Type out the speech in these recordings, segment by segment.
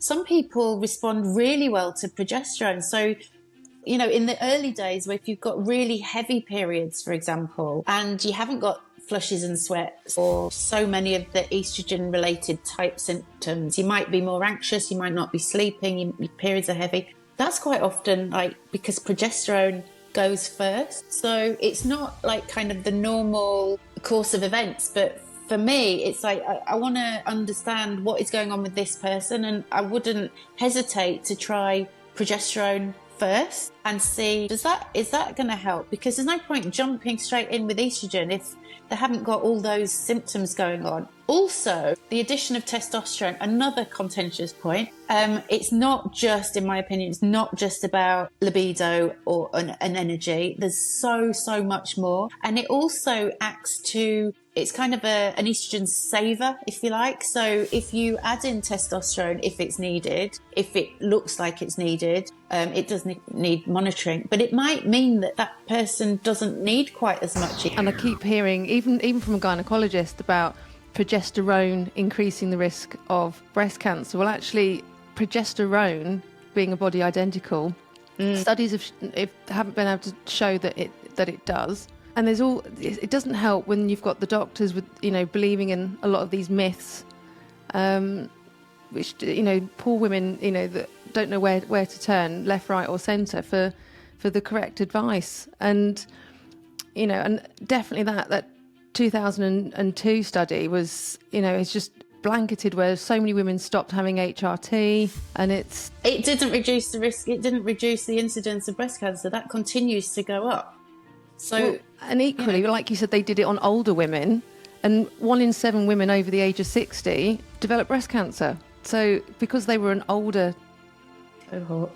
some people respond really well to progesterone. So, you know, in the early days, where if you've got really heavy periods, for example, and you haven't got flushes and sweats or so many of the estrogen related type symptoms, you might be more anxious, you might not be sleeping, your periods are heavy. That's quite often like because progesterone goes first. So it's not like kind of the normal course of events, but for me, it's like I want to understand what is going on with this person, and I wouldn't hesitate to try progesterone first and see, is that going to help? Because there's no point jumping straight in with estrogen if they haven't got all those symptoms going on. Also, the addition of testosterone, another contentious point. It's not just, in my opinion, it's not just about libido or an energy. There's so much more. And it also acts to, it's kind of an estrogen saver, if you like. So if you add in testosterone, if it's needed, if it looks like it's needed, it does need monitoring. But it might mean that that person doesn't need quite as much. And I keep hearing, even from a gynecologist, about progesterone increasing the risk of breast cancer. Well, actually, progesterone being a body identical, studies haven't been able to show that it does. And it doesn't help when you've got the doctors with, you know, believing in a lot of these myths, which, you know, poor women, you know, that don't know where to turn, left, right, or centre for the correct advice. And, you know, and definitely that 2002 study was, you know, it's just blanketed where so many women stopped having HRT, and it didn't reduce the risk. It didn't reduce the incidence of breast cancer. That continues to go up. So, and equally, you know, like you said, they did it on older women, and 1 in 7 women over the age of 60 developed breast cancer. So because they were an older cohort,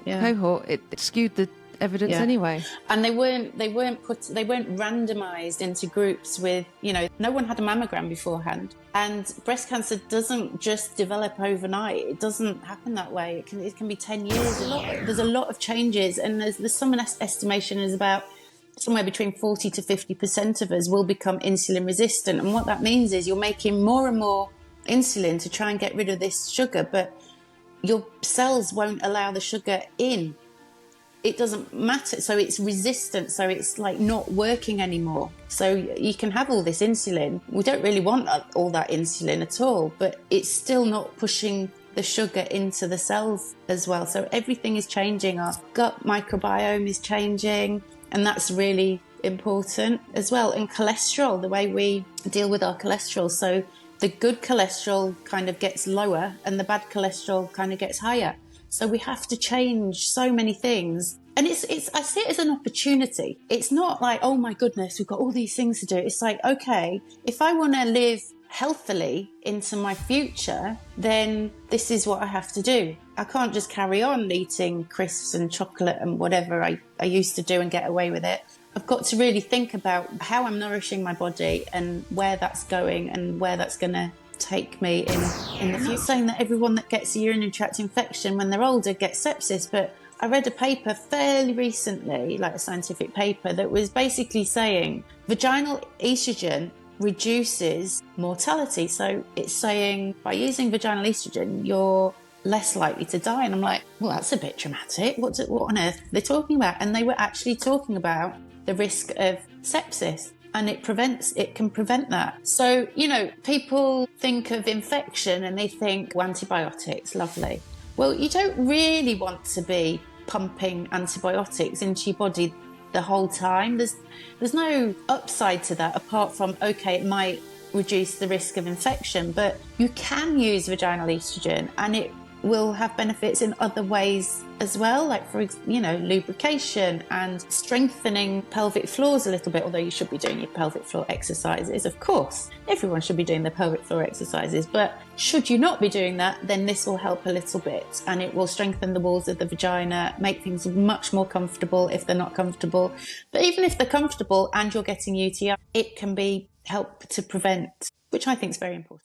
it skewed the evidence anyway. And they weren't randomized into groups with, you know, no one had a mammogram beforehand. And breast cancer doesn't just develop overnight. It doesn't happen that way. It can be 10 years. There's a lot of changes, and there's some estimation is about somewhere between 40 to 50% of us will become insulin resistant. And what that means is you're making more and more insulin to try and get rid of this sugar, but your cells won't allow the sugar in. It doesn't matter. So it's resistant. So it's like not working anymore. So you can have all this insulin. We don't really want all that insulin at all, but it's still not pushing the sugar into the cells as well. So everything is changing. Our gut microbiome is changing, and that's really important as well. And cholesterol, the way we deal with our cholesterol. So the good cholesterol kind of gets lower and the bad cholesterol kind of gets higher. So we have to change so many things. And I see it as an opportunity. It's not like, oh my goodness, we've got all these things to do. It's like, okay, if I want to live healthily into my future, then this is what I have to do. I can't just carry on eating crisps and chocolate and whatever I used to do and get away with it. I've got to really think about how I'm nourishing my body and where that's going and where that's going to take me in the future. I'm not saying that everyone that gets a urinary tract infection when they're older gets sepsis, but I read a paper fairly recently, like a scientific paper, that was basically saying vaginal estrogen reduces mortality. So it's saying by using vaginal estrogen, you're less likely to die. And I'm like, well, that's a bit dramatic. What on earth are they talking about? And they were actually talking about the risk of sepsis. And it can prevent that. So, you know, people think of infection and they think, well, antibiotics, lovely. Well, you don't really want to be pumping antibiotics into your body the whole time. There's no upside to that apart from, okay, it might reduce the risk of infection, but you can use vaginal estrogen and it will have benefits in other ways as well, like for, you know, lubrication and strengthening pelvic floors a little bit, although you should be doing your pelvic floor exercises. Of course, everyone should be doing their pelvic floor exercises, but should you not be doing that, then this will help a little bit and it will strengthen the walls of the vagina, make things much more comfortable if they're not comfortable. But even if they're comfortable and you're getting UTI, it can be help to prevent, which I think is very important.